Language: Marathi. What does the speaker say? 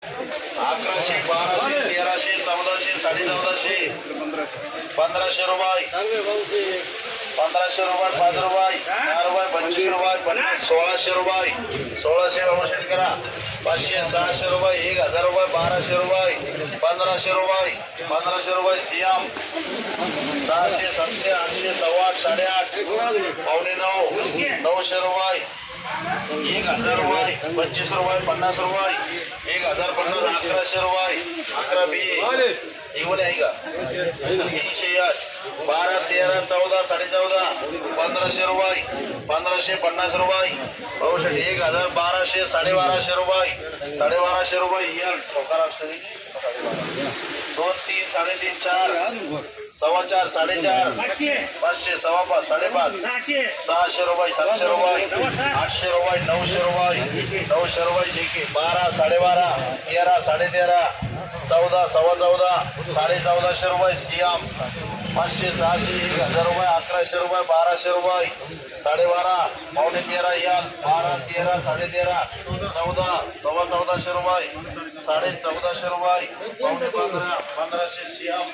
1100, 1200, 1300, 1400, 1450, 1500 रुपये, 1500 रुपये, 5 रुपये, 4 रुपये, 25 रुपये, 50, 1600 रुपये, 1600 अवशेष करा, 500, 600 रुपये, 1000 रुपये, 1200 रुपये, 1500 रुपये, 1500 रुपये सियाम, 600, 700, 800, 8.5, 8.5, 8.9, 900 रुपये, 1000 रुपये, 25 रुपये, 50 रुपये, 1050, 1100 रुपये, 11, 20 बोले आहे का 308, 12, 13, 14, 14.5, 1500 रुपये, 1550 रुपये, 1000, 1200, 12.5 रुपये, 12.5 रुपये यार ठोका राष्ट्रीय 2, 3, 3.5, 4, 4.25, 4.5, 500, 5.5, 5.5, 600 रुपये, 700 रुपये, 800 रुपये, 900 रुपये, 900 रुपये ठीक आहे 12, 12.5, 13, 13.5, 14, 14.25, 14.5 रुपये सियाम 500, 600, 1000 रुपये, 1100 रुपये, 1200 रुपये, 12.5, 13 यार 12, 13, 13.5, 14, 14.25 रुपये, 14.5 रुपये, 15, 1500 सियाम